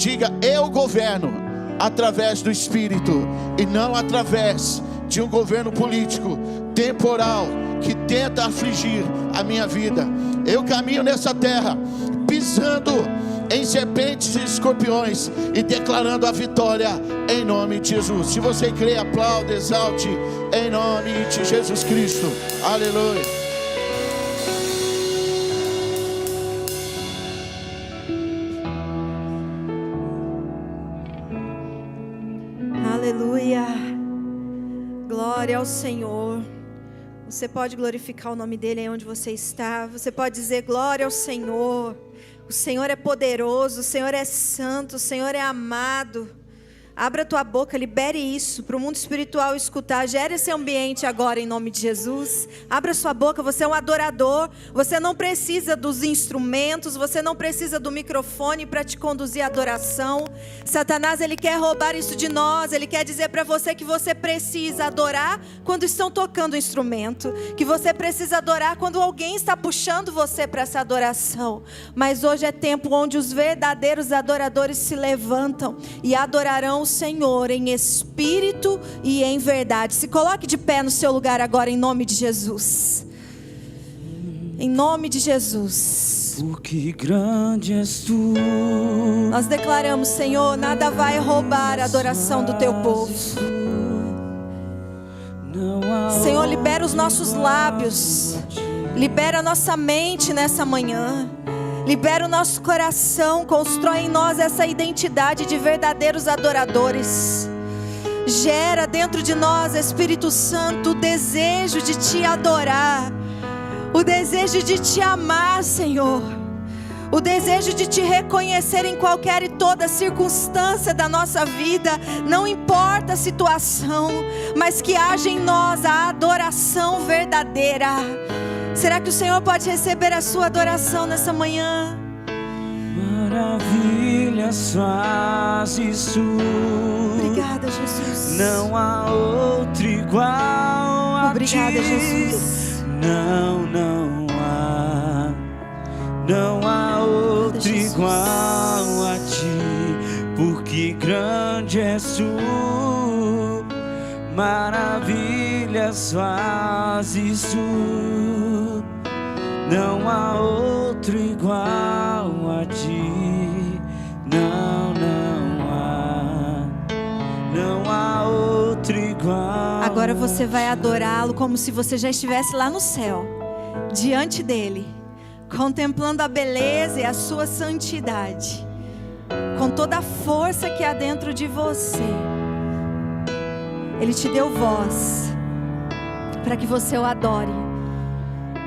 Diga: eu governo através do Espírito e não através de um governo político temporal que tenta afligir a minha vida. Eu caminho nessa terra pisando em serpentes e escorpiões e declarando a vitória em nome de Jesus. Se você crê, aplaude, exalte em nome de Jesus Cristo. Aleluia. Aleluia. Glória ao Senhor. Você pode glorificar o nome dele aí onde você está. Você pode dizer: glória ao Senhor. O Senhor é poderoso, o Senhor é santo, o Senhor é amado. Abra a tua boca, libere isso para o mundo espiritual escutar. Gere esse ambiente agora em nome de Jesus. Abra sua boca, você é um adorador. Você não precisa dos instrumentos, você não precisa do microfone para te conduzir à adoração. Satanás, ele quer roubar isso de nós. Ele quer dizer para você que você precisa adorar quando estão tocando o instrumento, que você precisa adorar quando alguém está puxando você para essa adoração. Mas hoje é tempo onde os verdadeiros adoradores se levantam e adorarão o Senhor em espírito e em verdade. Se coloque de pé no seu lugar agora em nome de Jesus. Em nome de Jesus. Porque grande és tu. Nós declaramos: Senhor, nada vai roubar a adoração do teu povo. Senhor, libera os nossos lábios, libera a nossa mente nessa manhã. Libera o nosso coração, constrói em nós essa identidade de verdadeiros adoradores. Gera dentro de nós, Espírito Santo, o desejo de te adorar, o desejo de te amar, Senhor, o desejo de te reconhecer em qualquer e toda circunstância da nossa vida. Não importa a situação, mas que haja em nós a adoração verdadeira. Será que o Senhor pode receber a sua adoração nessa manhã? Maravilhas fazes tu. Obrigada, Jesus. Não há outro igual a ti. Obrigada, Jesus. Não há. Não há outro igual a ti. Porque grande és tu. Maravilhas fazes tu. Não há outro igual a ti. Não há outro igual. Agora você vai adorá-lo como se você já estivesse lá no céu, diante dele, contemplando a beleza e a sua santidade, com toda a força que há dentro de você. Ele te deu voz para que você o adore.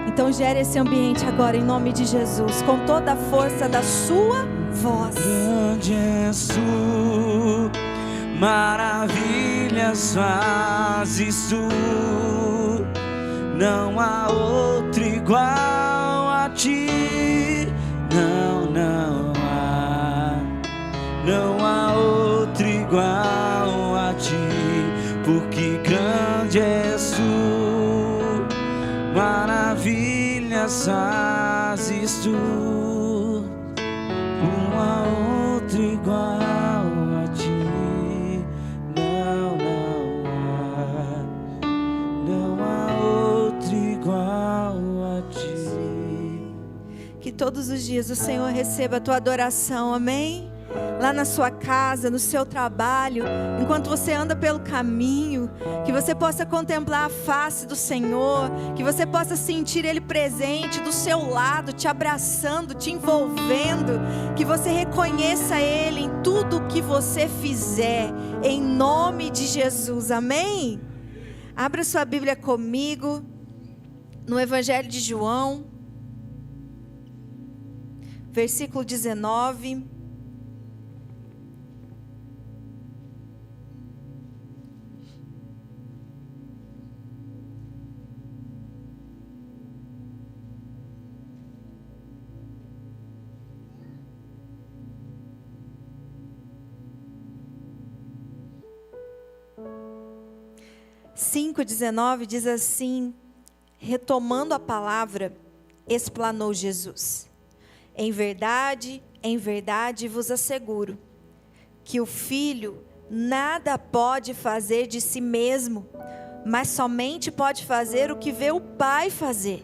Então gere esse ambiente agora em nome de Jesus, com toda a força da sua voz. Grande és tu, maravilhas fazes tu. Não há outro igual a ti. Não há outro igual a ti. Porque grande és tu. Maravilhas fazes tu. Não há outro igual a ti. Não há outro igual a ti. Que todos os dias o Senhor receba a tua adoração, amém? Lá na sua casa, no seu trabalho, enquanto você anda pelo caminho, que você possa contemplar a face do Senhor, que você possa sentir Ele presente do seu lado, te abraçando, te envolvendo, que você reconheça Ele em tudo o que você fizer, em nome de Jesus, amém? Abra sua Bíblia comigo, no Evangelho de João, versículo 19. Cinco 19 diz assim, retomando a palavra, explanou Jesus: em verdade vos asseguro, que o filho nada pode fazer de si mesmo, mas somente pode fazer o que vê o pai fazer.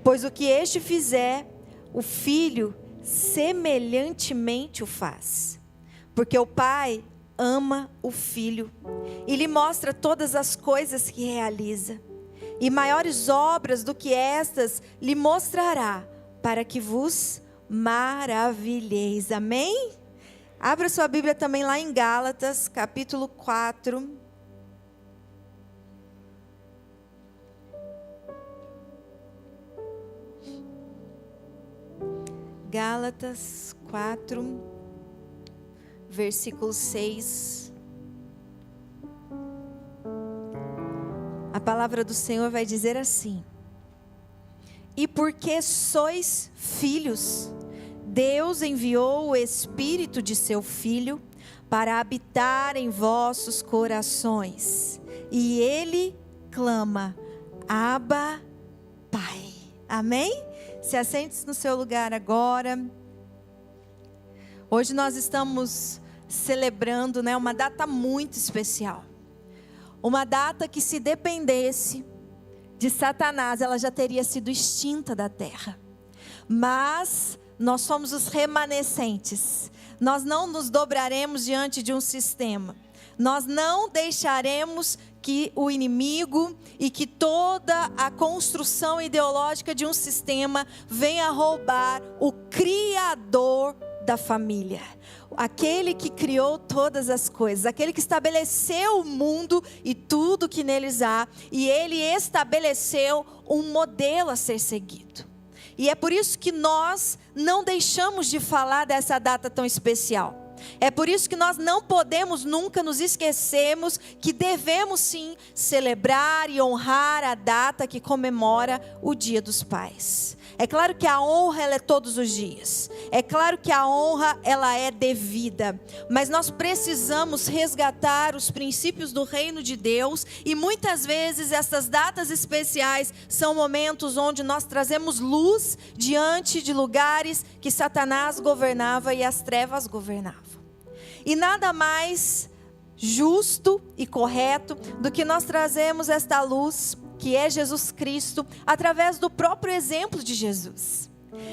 Pois o que este fizer, o filho semelhantemente o faz. Porque o pai ama o filho e lhe mostra todas as coisas que realiza. E maiores obras do que estas lhe mostrará, para que vos maravilheis. Amém? Abra sua Bíblia também lá em Gálatas, capítulo 4. Gálatas 4, versículo 6. A palavra do Senhor vai dizer assim: e porque sois filhos, Deus enviou o Espírito de seu Filho para habitar em vossos corações. E Ele clama: Abba, Pai. Amém? Se assente no seu lugar agora. Hoje nós estamos celebrando, uma data muito especial. Uma data que, se dependesse de Satanás, ela já teria sido extinta da terra. Mas nós somos os remanescentes. Nós não nos dobraremos diante de um sistema. Nós não deixaremos que o inimigo e que toda a construção ideológica de um sistema venha roubar o Criador da família. Aquele que criou todas as coisas, aquele que estabeleceu o mundo e tudo que neles há, e ele estabeleceu um modelo a ser seguido. E é por isso que nós não deixamos de falar dessa data tão especial. É por isso que nós não podemos nunca nos esquecermos que devemos sim celebrar e honrar a data que comemora o Dia dos Pais. É claro que a honra ela é todos os dias. É claro que a honra ela é devida. Mas nós precisamos resgatar os princípios do reino de Deus. E muitas vezes essas datas especiais são momentos onde nós trazemos luz diante de lugares que Satanás governava e as trevas governavam. E nada mais justo e correto do que nós trazemos esta luz, que é Jesus Cristo, através do próprio exemplo de Jesus.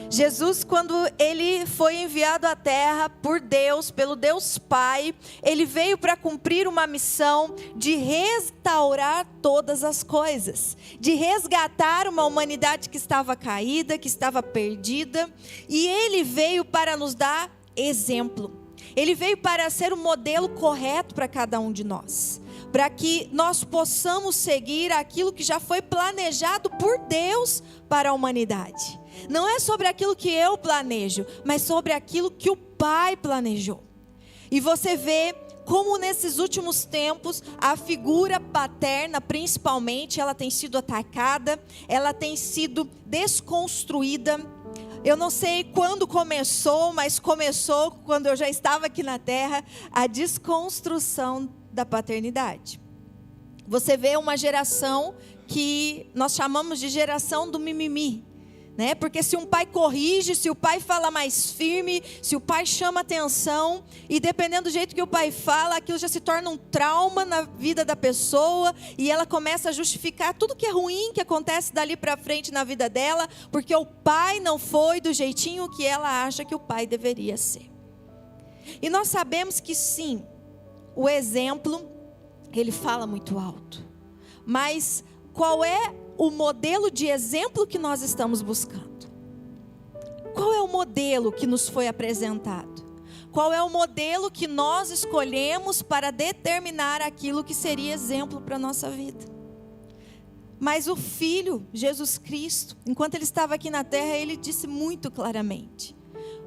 Jesus, quando ele foi enviado à terra por Deus, pelo Deus Pai, ele veio para cumprir uma missão de restaurar todas as coisas, de resgatar uma humanidade que estava caída, que estava perdida, e ele veio para nos dar exemplo. Ele veio para ser o modelo correto para cada um de nós, para que nós possamos seguir aquilo que já foi planejado por Deus para a humanidade. Não é sobre aquilo que eu planejo, mas sobre aquilo que o Pai planejou. E você vê como nesses últimos tempos a figura paterna, principalmente, ela tem sido atacada, ela tem sido desconstruída. Eu não sei quando começou, mas começou quando eu já estava aqui na terra, a desconstrução da paternidade. Você vê uma geração que nós chamamos de geração do mimimi, né? Porque se um pai corrige, se o pai fala mais firme, se o pai chama atenção, e dependendo do jeito que o pai fala, aquilo já se torna um trauma na vida da pessoa, e ela começa a justificar tudo que é ruim que acontece dali para frente na vida dela, porque o pai não foi do jeitinho que ela acha que o pai deveria ser. E nós sabemos que sim, o exemplo, ele fala muito alto, mas qual é o modelo de exemplo que nós estamos buscando? Qual é o modelo que nos foi apresentado? Qual é o modelo que nós escolhemos para determinar aquilo que seria exemplo para a nossa vida? Mas o Filho, Jesus Cristo, enquanto ele estava aqui na terra, ele disse muito claramente: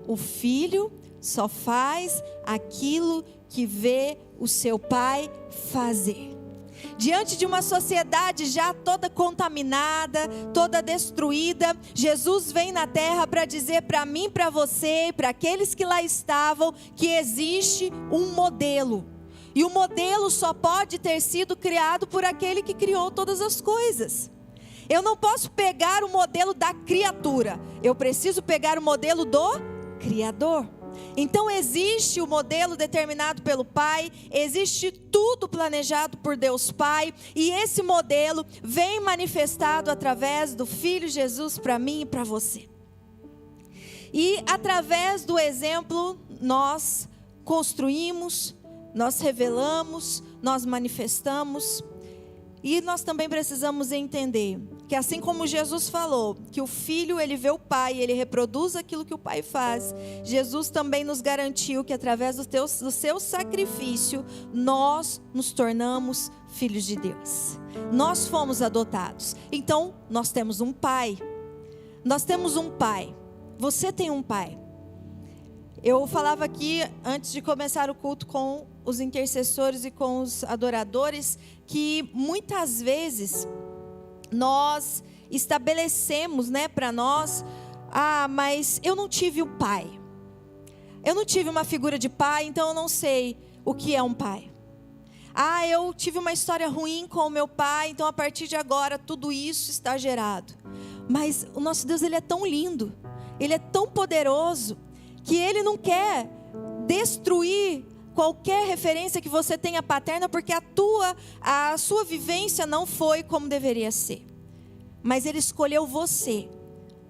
o Filho só faz aquilo que vê o seu Pai fazer. Diante de uma sociedade já toda contaminada, toda destruída, Jesus vem na terra para dizer para mim, para você e para aqueles que lá estavam, que existe um modelo. E o modelo só pode ter sido criado por aquele que criou todas as coisas. Eu não posso pegar o modelo da criatura, eu preciso pegar o modelo do Criador. Então existe o modelo determinado pelo Pai, existe tudo planejado por Deus Pai, e esse modelo vem manifestado através do Filho Jesus para mim e para você. E através do exemplo nós construímos, nós revelamos, nós manifestamos. E nós também precisamos entender que assim como Jesus falou, que o Filho ele vê o Pai, ele reproduz aquilo que o Pai faz, Jesus também nos garantiu que através do seu sacrifício, nós nos tornamos filhos de Deus. Nós fomos adotados. Então, nós temos um Pai. Nós temos um Pai. Você tem um Pai. Eu falava aqui, antes de começar o culto com os intercessores e com os adoradores, que muitas vezes nós estabelecemos, para nós, mas eu não tive um pai. Eu não tive uma figura de pai, então eu não sei o que é um pai. Eu tive uma história ruim com o meu pai, então a partir de agora tudo isso está gerado. Mas o nosso Deus, ele é tão lindo, ele é tão poderoso, que ele não quer destruir qualquer referência que você tenha paterna, porque a sua vivência não foi como deveria ser. Mas ele escolheu você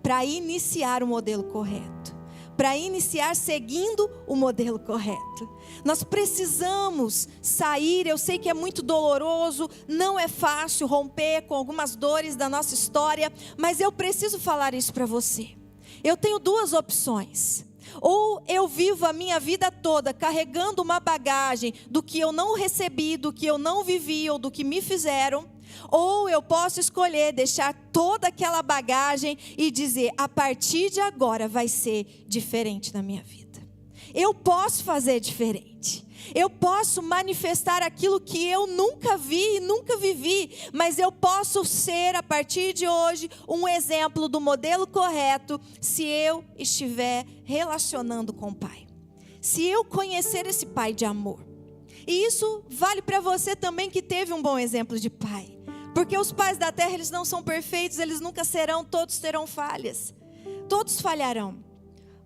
para iniciar o modelo correto, para iniciar seguindo o modelo correto. Nós precisamos sair, eu sei que é muito doloroso, não é fácil romper com algumas dores da nossa história, mas eu preciso falar isso para você. Eu tenho duas opções. Ou eu vivo a minha vida toda carregando uma bagagem do que eu não recebi, do que eu não vivi ou do que me fizeram. Ou eu posso escolher deixar toda aquela bagagem e dizer, a partir de agora vai ser diferente na minha vida. Eu posso fazer diferente. Eu posso manifestar aquilo que eu nunca vi e nunca vivi, mas eu posso ser, a partir de hoje, um exemplo do modelo correto, se eu estiver relacionando com o Pai. Se eu conhecer esse Pai de amor. E isso vale para você também que teve um bom exemplo de pai. Porque os pais da terra, eles não são perfeitos, eles nunca serão, todos terão falhas. Todos falharão.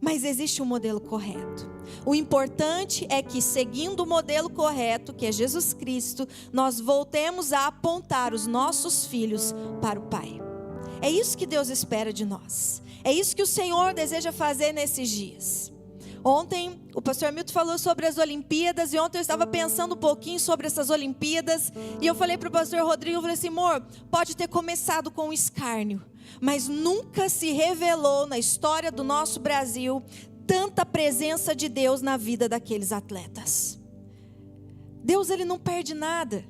Mas existe um modelo correto. O importante é que, seguindo o modelo correto, que é Jesus Cristo, nós voltemos a apontar os nossos filhos para o Pai. É isso que Deus espera de nós. É isso que o Senhor deseja fazer nesses dias. Ontem o pastor Milton falou sobre as Olimpíadas, e ontem eu estava pensando um pouquinho sobre essas Olimpíadas, e eu falei para o pastor Rodrigo, eu falei assim, amor, pode ter começado com escárnio, mas nunca se revelou na história do nosso Brasil tanta presença de Deus na vida daqueles atletas. Deus, ele não perde nada.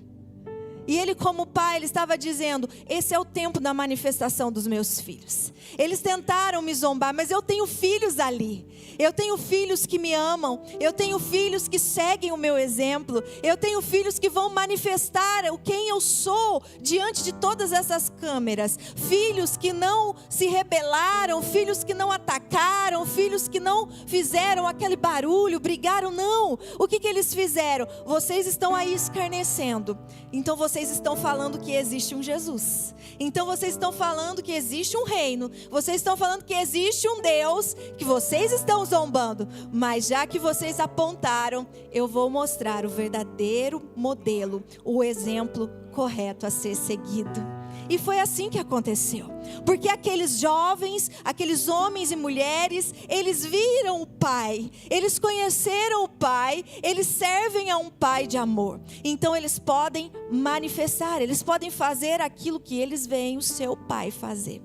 E ele, como pai, ele estava dizendo, esse é o tempo da manifestação dos meus filhos. Eles tentaram me zombar, mas eu tenho filhos ali. Eu tenho filhos que me amam. Eu tenho filhos que seguem o meu exemplo. Eu tenho filhos que vão manifestar o quem eu sou diante de todas essas câmeras. Filhos que não se rebelaram, filhos que não atacaram, filhos que não fizeram aquele barulho, brigaram, não. O que eles fizeram? Vocês estão aí escarnecendo. Então vocês estão falando que existe um Jesus. Então vocês estão falando que existe um reino. Vocês estão falando que existe um Deus que vocês estão zombando. Mas já que vocês apontaram, eu vou mostrar o verdadeiro modelo, o exemplo correto a ser seguido. E foi assim que aconteceu. Porque aqueles jovens, aqueles homens e mulheres, eles viram o Pai, eles conheceram o Pai, eles servem a um Pai de amor. Então eles podem manifestar, eles podem fazer aquilo que eles veem o seu Pai fazer.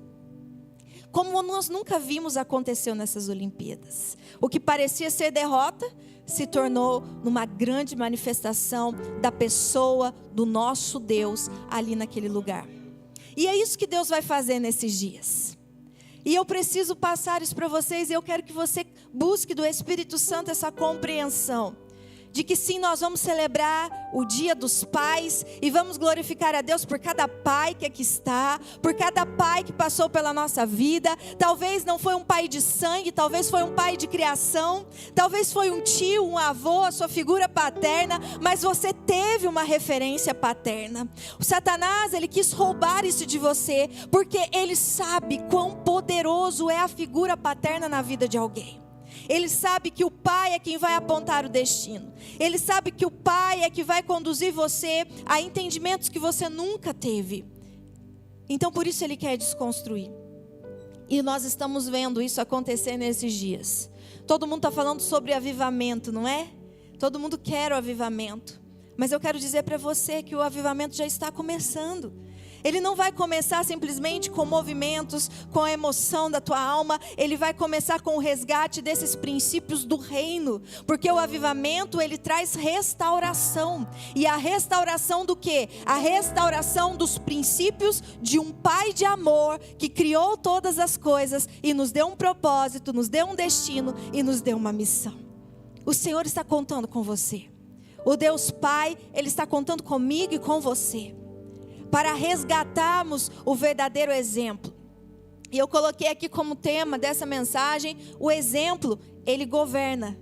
Como nós nunca vimos acontecer nessas Olimpíadas. O que parecia ser derrota se tornou numa grande manifestação da pessoa do nosso Deus ali naquele lugar. E é isso que Deus vai fazer nesses dias. E eu preciso passar isso para vocês, e eu quero que você busque do Espírito Santo essa compreensão. De que sim, nós vamos celebrar o dia dos pais e vamos glorificar a Deus por cada pai que aqui está, por cada pai que passou pela nossa vida. Talvez não foi um pai de sangue, talvez foi um pai de criação, talvez foi um tio, um avô, a sua figura paterna, mas você teve uma referência paterna. O Satanás, ele quis roubar isso de você, porque ele sabe quão poderoso é a figura paterna na vida de alguém. Ele sabe que o Pai é quem vai apontar o destino. Ele sabe que o Pai é que vai conduzir você a entendimentos que você nunca teve. Então por isso Ele quer desconstruir. E nós estamos vendo isso acontecer nesses dias. Todo mundo está falando sobre avivamento, não é? Todo mundo quer o avivamento. Mas eu quero dizer para você que o avivamento já está começando. Ele não vai começar simplesmente com movimentos, com a emoção da tua alma. Ele vai começar com o resgate desses princípios do reino. Porque o avivamento, ele traz restauração. E a restauração do quê? A restauração dos princípios de um Pai de amor que criou todas as coisas e nos deu um propósito, nos deu um destino e nos deu uma missão. O Senhor está contando com você. O Deus Pai, Ele está contando comigo e com você, para resgatarmos o verdadeiro exemplo. E eu coloquei aqui como tema dessa mensagem, o exemplo, ele governa.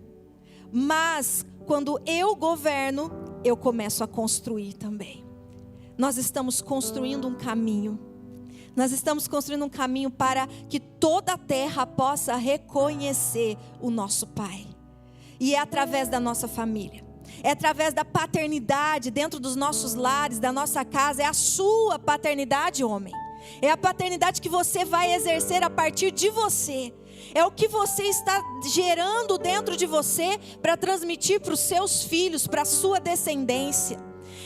Mas quando eu governo, eu começo a construir também. Nós estamos construindo um caminho. Nós estamos construindo um caminho para que toda a terra possa reconhecer o nosso Pai. E é através da nossa família. É através da paternidade dentro dos nossos lares, da nossa casa. É a sua paternidade, homem. É a paternidade que você vai exercer a partir de você. É o que você está gerando dentro de você para transmitir para os seus filhos, para a sua descendência.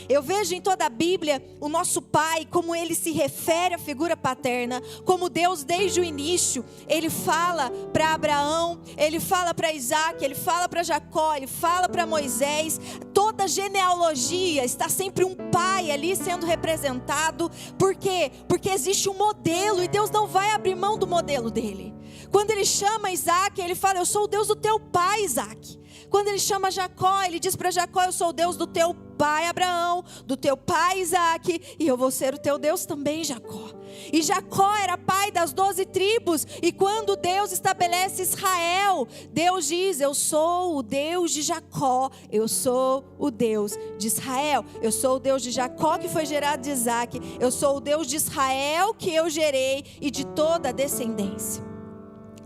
Eu vejo em toda a Bíblia o nosso Pai, como Ele se refere à figura paterna, como Deus desde o início, Ele fala para Abraão, Ele fala para Isaac, Ele fala para Jacó, Ele fala para Moisés. Toda genealogia está sempre um pai ali sendo representado. Por quê? Porque existe um modelo e Deus não vai abrir mão do modelo dele. Quando Ele chama Isaac, Ele fala: eu sou o Deus do teu pai, Isaac. Quando Ele chama Jacó, Ele diz para Jacó: eu sou o Deus do teu pai, Abraão, do teu pai, Isaac, e eu vou ser o teu Deus também, Jacó. E Jacó era pai das 12 tribos, e quando Deus estabelece Israel, Deus diz: eu sou o Deus de Jacó, eu sou o Deus de Israel, eu sou o Deus de Jacó que foi gerado de Isaac, eu sou o Deus de Israel que eu gerei e de toda a descendência.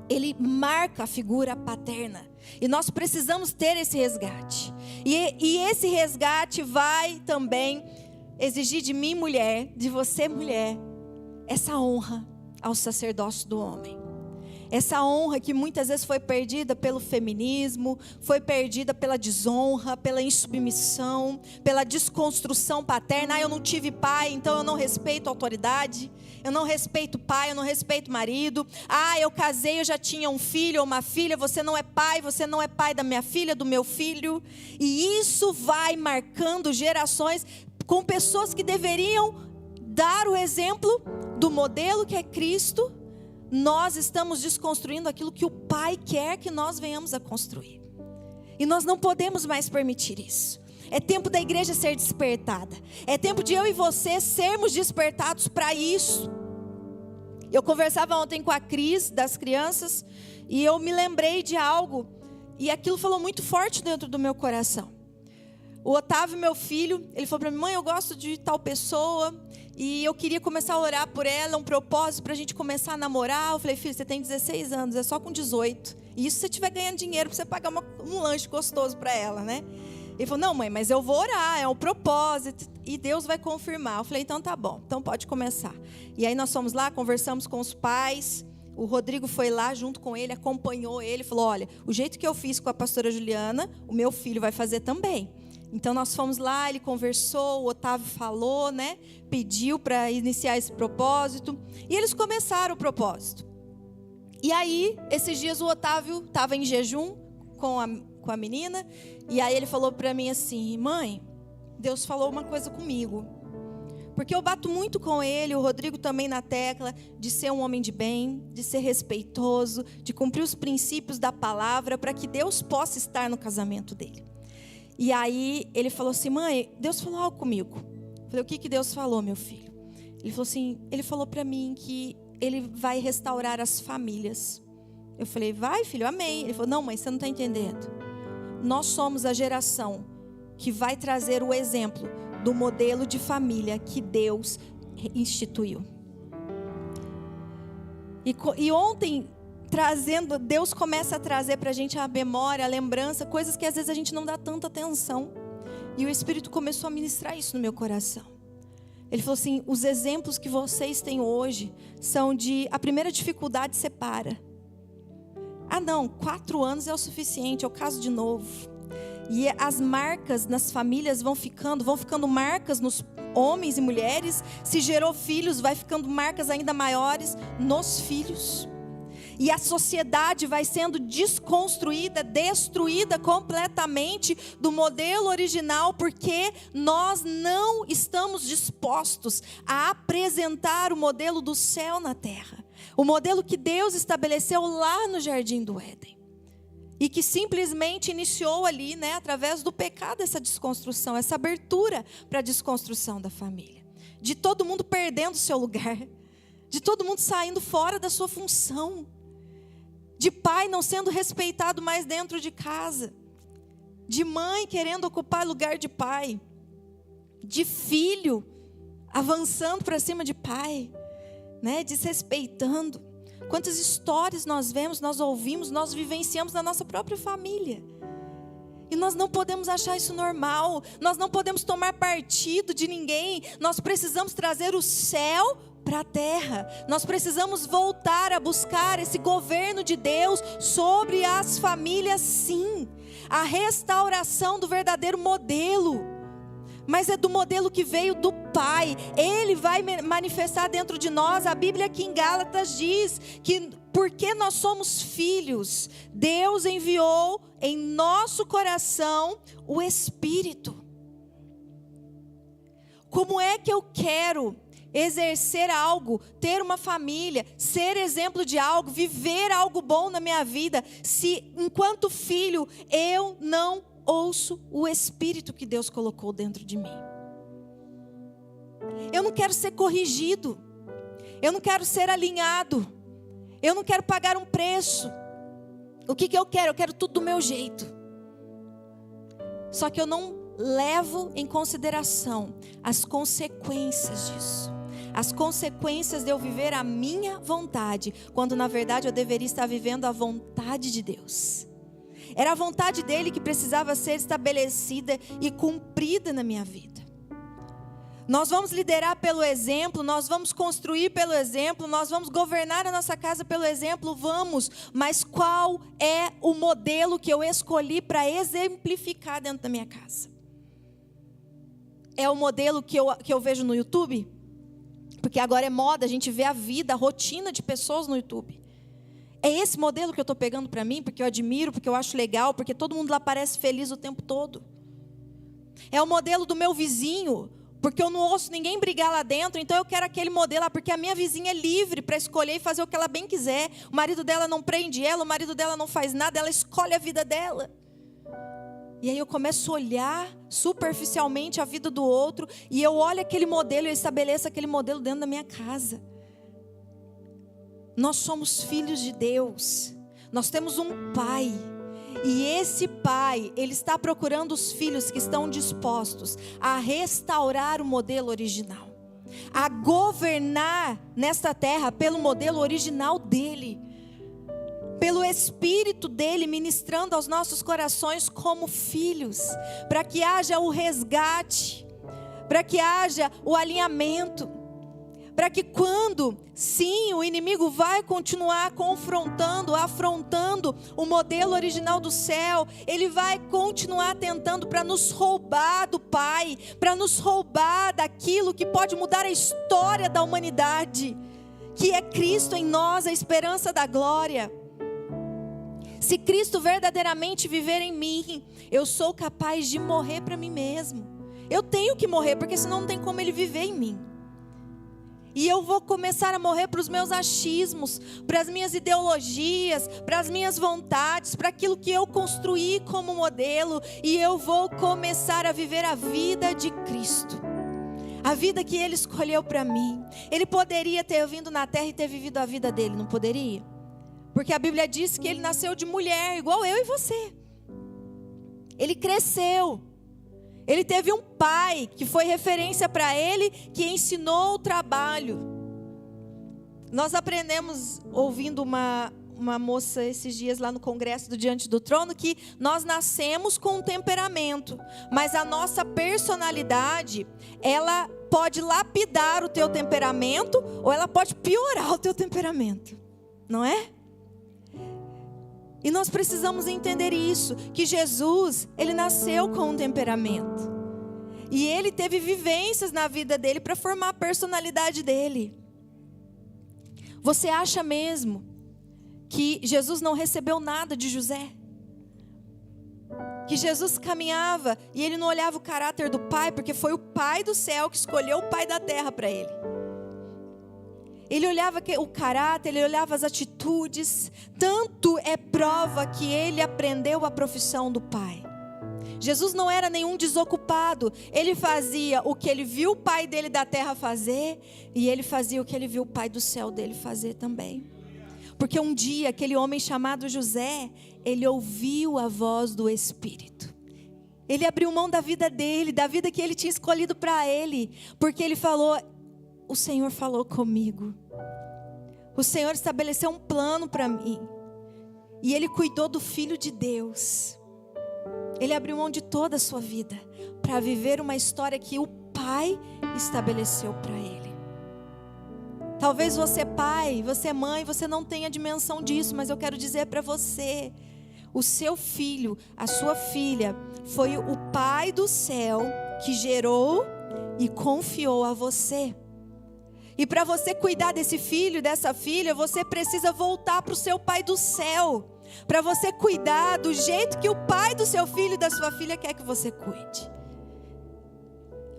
Ele marca a figura paterna. E nós precisamos ter esse resgate. E esse resgate vai também exigir de mim, mulher, de você, mulher, essa honra ao sacerdócio do homem. Essa honra que muitas vezes foi perdida pelo feminismo, foi perdida pela desonra, pela insubmissão, pela desconstrução paterna. Ah, eu não tive pai, então eu não respeito a autoridade. Eu não respeito pai, eu não respeito marido. Ah, eu casei, eu já tinha um filho ou uma filha. Você não é pai da minha filha, do meu filho. E isso vai marcando gerações com pessoas que deveriam dar o exemplo do modelo que é Cristo. Nós estamos desconstruindo aquilo que o Pai quer que nós venhamos a construir. E nós não podemos mais permitir isso. É tempo da igreja ser despertada. É tempo de eu e você sermos despertados para isso. Eu conversava ontem com a Cris, das crianças, e eu me lembrei de algo, e aquilo falou muito forte dentro do meu coração. O Otávio, meu filho, ele falou para mim: mãe, eu gosto de tal pessoa, e eu queria começar a orar por ela, um propósito para a gente começar a namorar. Eu falei: filho, você tem 16 anos, é só com 18. E isso se você estiver ganhando dinheiro para você pagar um lanche gostoso para ela, né? Ele falou: não, mãe, mas eu vou orar, é um propósito, e Deus vai confirmar. Eu falei: então tá bom, então pode começar. E aí nós fomos lá, conversamos com os pais. O Rodrigo foi lá junto com ele, acompanhou ele, falou: olha, o jeito que eu fiz com a pastora Juliana, o meu filho vai fazer também. Então nós fomos lá, ele conversou, o Otávio falou, né? Pediu para iniciar esse propósito. E eles começaram o propósito. E aí, esses dias o Otávio estava em jejum com a menina. E aí ele falou para mim assim: mãe, Deus falou uma coisa comigo. Porque eu bato muito com ele, o Rodrigo também na tecla, de ser um homem de bem, de ser respeitoso, de cumprir os princípios da palavra, para que Deus possa estar no casamento dele. E aí ele falou assim: mãe, Deus falou algo comigo. Eu falei: o que Deus falou, meu filho? Ele falou assim: ele falou para mim que ele vai restaurar as famílias. Eu falei: vai, filho, amém. Ele falou: não, mãe, você não está entendendo. Nós somos a geração que vai trazer o exemplo do modelo de família que Deus instituiu. E ontem, trazendo, Deus começa a trazer para a gente a memória, a lembrança, coisas que às vezes a gente não dá tanta atenção. E o Espírito começou a ministrar isso no meu coração. Ele falou assim: os exemplos que vocês têm hoje são de, a primeira dificuldade separa. Ah não, 4 anos é o suficiente, eu caso de novo. E as marcas nas famílias vão ficando marcas nos homens e mulheres. Se gerou filhos, vai ficando marcas ainda maiores nos filhos. E a sociedade vai sendo desconstruída, destruída completamente do modelo original, porque nós não estamos dispostos a apresentar o modelo do céu na terra. O modelo que Deus estabeleceu lá no Jardim do Éden. E que simplesmente iniciou ali, através do pecado, essa desconstrução, essa abertura para a desconstrução da família. De todo mundo perdendo o seu lugar. De todo mundo saindo fora da sua função. De pai não sendo respeitado mais dentro de casa. De mãe querendo ocupar lugar de pai. De filho avançando para cima de pai. Desrespeitando. Quantas histórias nós vemos, nós ouvimos, nós vivenciamos na nossa própria família. E nós não podemos achar isso normal. Nós não podemos tomar partido de ninguém. Nós precisamos trazer o céu para a terra. Nós precisamos voltar a buscar esse governo de Deus sobre as famílias, sim. A restauração do verdadeiro modelo. Mas é do modelo que veio do Pai. Ele vai manifestar dentro de nós. A Bíblia aqui em Gálatas diz que porque nós somos filhos, Deus enviou em nosso coração o Espírito. Como é que eu quero exercer algo, ter uma família, ser exemplo de algo, viver algo bom na minha vida, se enquanto filho eu não ouço o Espírito que Deus colocou dentro de mim? Eu não quero ser corrigido, eu não quero ser alinhado, eu não quero pagar um preço. O que eu quero? Eu quero tudo do meu jeito. Só que eu não levo em consideração as consequências disso. As consequências de eu viver a minha vontade, quando na verdade eu deveria estar vivendo a vontade de Deus. Era a vontade dele que precisava ser estabelecida e cumprida na minha vida. Nós vamos liderar pelo exemplo, nós vamos construir pelo exemplo, nós vamos governar a nossa casa pelo exemplo, vamos. Mas qual é o modelo que eu escolhi para exemplificar dentro da minha casa? É o modelo que eu vejo no YouTube? Porque agora é moda, a gente vê a vida, a rotina de pessoas no YouTube. É esse modelo que eu estou pegando para mim, porque eu admiro, porque eu acho legal, porque todo mundo lá parece feliz o tempo todo. É o modelo do meu vizinho, porque eu não ouço ninguém brigar lá dentro, então eu quero aquele modelo lá, porque a minha vizinha é livre para escolher e fazer o que ela bem quiser. O marido dela não prende ela, o marido dela não faz nada, ela escolhe a vida dela. E aí eu começo a olhar superficialmente a vida do outro, e eu olho aquele modelo e eu estabeleço aquele modelo dentro da minha casa. Nós somos filhos de Deus, nós temos um Pai, e esse Pai, Ele está procurando os filhos que estão dispostos a restaurar o modelo original, a governar nesta terra pelo modelo original dEle, pelo Espírito dEle ministrando aos nossos corações como filhos, para que haja o resgate, para que haja o alinhamento, para que quando, sim, o inimigo vai continuar confrontando, afrontando o modelo original do céu, ele vai continuar tentando para nos roubar do Pai, para nos roubar daquilo que pode mudar a história da humanidade, que é Cristo em nós, a esperança da glória. Se Cristo verdadeiramente viver em mim, eu sou capaz de morrer para mim mesmo. Eu tenho que morrer, porque senão não tem como Ele viver em mim. E eu vou começar a morrer para os meus achismos, para as minhas ideologias, para as minhas vontades, para aquilo que eu construí como modelo. E eu vou começar a viver a vida de Cristo, a vida que Ele escolheu para mim. Ele poderia ter vindo na terra e ter vivido a vida dele, não poderia? Porque a Bíblia diz que Ele nasceu de mulher, igual eu e você. Ele cresceu. Ele teve um pai que foi referência para ele, que ensinou o trabalho. Nós aprendemos ouvindo uma uma moça esses dias lá no congresso do Diante do Trono, que nós nascemos com um temperamento, mas a nossa personalidade, ela pode lapidar o teu temperamento, ou ela pode piorar o teu temperamento, não é? E nós precisamos entender isso, que Jesus, ele nasceu com um temperamento. E ele teve vivências na vida dele para formar a personalidade dele. Você acha mesmo que Jesus não recebeu nada de José? Que Jesus caminhava e ele não olhava o caráter do Pai, porque foi o Pai do céu que escolheu o Pai da terra para ele. Ele olhava o caráter, ele olhava as atitudes. Tanto é prova que ele aprendeu a profissão do Pai. Jesus não era nenhum desocupado. Ele fazia o que ele viu o Pai dele da terra fazer, e ele fazia o que ele viu o Pai do céu dele fazer também. Porque um dia, aquele homem chamado José, ele ouviu a voz do Espírito. Ele abriu mão da vida dele, da vida que ele tinha escolhido para ele, porque ele falou: o Senhor falou comigo. O Senhor estabeleceu um plano para mim. E ele cuidou do Filho de Deus. Ele abriu mão de toda a sua vida para viver uma história que o Pai estabeleceu para ele. Talvez você pai, você mãe, você não tenha dimensão disso, mas eu quero dizer para você: o seu filho, a sua filha, foi o Pai do céu que gerou e confiou a você. E para você cuidar desse filho, dessa filha, você precisa voltar para o seu Pai do céu. Para você cuidar do jeito que o pai do seu filho e da sua filha quer que você cuide.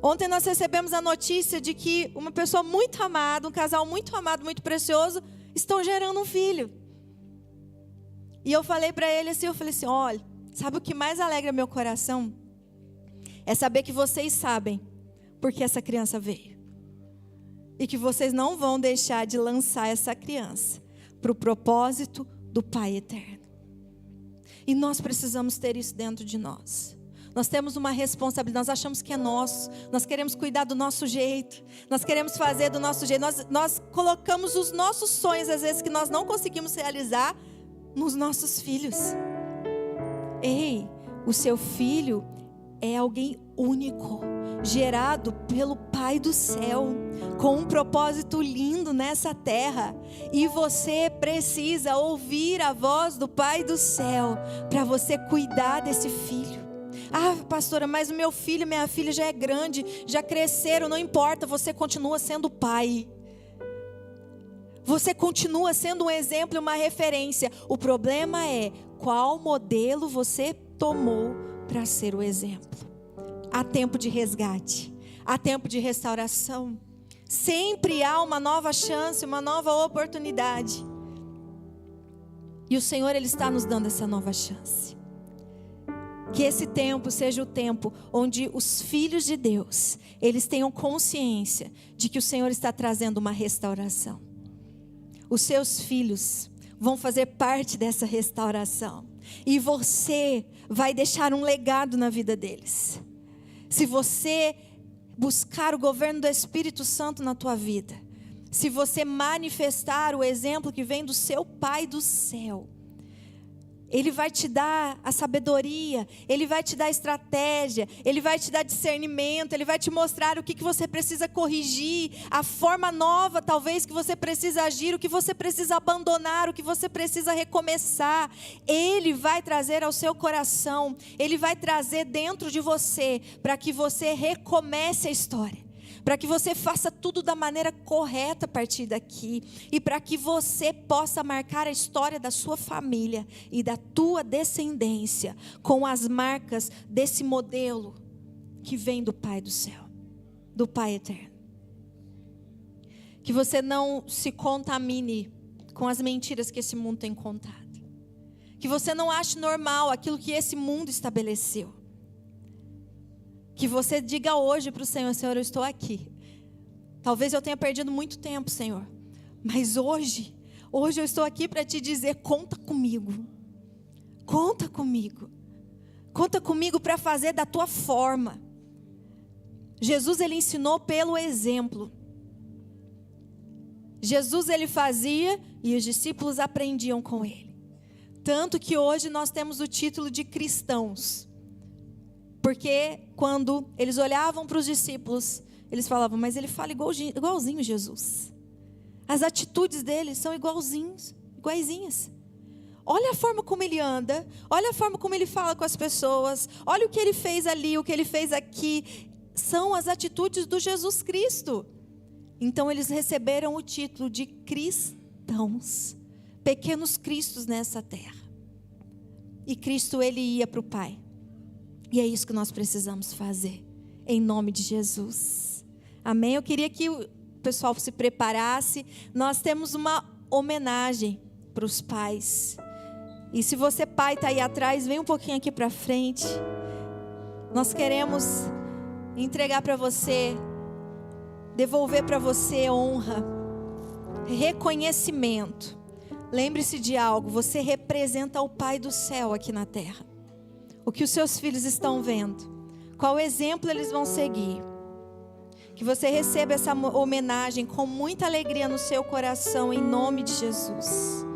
Ontem nós recebemos a notícia de que uma pessoa muito amada, um casal muito amado, muito precioso, estão gerando um filho. E eu falei para ele assim, olha, sabe o que mais alegra meu coração? É saber que vocês sabem porque essa criança veio. E que vocês não vão deixar de lançar essa criança para o propósito do Pai eterno. E nós precisamos ter isso dentro de nós. Nós temos uma responsabilidade, nós achamos que é nosso, nós queremos cuidar do nosso jeito, nós queremos fazer do nosso jeito, nós colocamos os nossos sonhos, às vezes que nós não conseguimos realizar, nos nossos filhos. Ei, o seu filho é alguém único, gerado pelo Pai do céu, com um propósito lindo nessa terra, e você precisa ouvir a voz do Pai do céu, para você cuidar desse filho. Ah, pastora, mas o meu filho e minha filha já é grande, já cresceram, não importa, você continua sendo pai. Você continua sendo um exemplo e uma referência. O problema é qual modelo você tomou para ser o exemplo. Há tempo de resgate, há tempo de restauração. Sempre há uma nova chance, uma nova oportunidade. E o Senhor, Ele está nos dando essa nova chance. Que esse tempo seja o tempo onde os filhos de Deus, eles tenham consciência de que o Senhor está trazendo uma restauração. Os seus filhos vão fazer parte dessa restauração. E você vai deixar um legado na vida deles. Se você buscar o governo do Espírito Santo na tua vida, se você manifestar o exemplo que vem do seu Pai do céu, Ele vai te dar a sabedoria, Ele vai te dar a estratégia, Ele vai te dar discernimento, Ele vai te mostrar o que você precisa corrigir, a forma nova talvez que você precisa agir, o que você precisa abandonar, o que você precisa recomeçar. Ele vai trazer ao seu coração, Ele vai trazer dentro de você, para que você recomece a história. Para que você faça tudo da maneira correta a partir daqui. E para que você possa marcar a história da sua família e da tua descendência com as marcas desse modelo que vem do Pai do céu, do Pai eterno. Que você não se contamine com as mentiras que esse mundo tem contado. Que você não ache normal aquilo que esse mundo estabeleceu. Que você diga hoje para o Senhor: Senhor, eu estou aqui. Talvez eu tenha perdido muito tempo, Senhor. Mas hoje eu estou aqui para te dizer: conta comigo. Conta comigo. Conta comigo para fazer da tua forma. Jesus, Ele ensinou pelo exemplo. Jesus ele fazia e os discípulos aprendiam com ele. Tanto que hoje nós temos o título de cristãos. Porque quando eles olhavam para os discípulos, eles falavam, mas ele fala igualzinho Jesus. As atitudes dele são iguaizinhas. Olha a forma como ele anda, olha a forma como ele fala com as pessoas, olha o que ele fez ali, o que ele fez aqui. São as atitudes do Jesus Cristo. Então eles receberam o título de cristãos, pequenos cristos nessa terra. E Cristo ele ia para o Pai. E é isso que nós precisamos fazer, em nome de Jesus. Amém? Eu queria que o pessoal se preparasse. Nós temos uma homenagem para os pais. E se você pai está aí atrás, vem um pouquinho aqui para frente. Nós queremos entregar para você, devolver para você honra, reconhecimento. Lembre-se de algo, você representa o Pai do céu aqui na terra. O que os seus filhos estão vendo, qual exemplo eles vão seguir. Que você receba essa homenagem com muita alegria no seu coração, em nome de Jesus.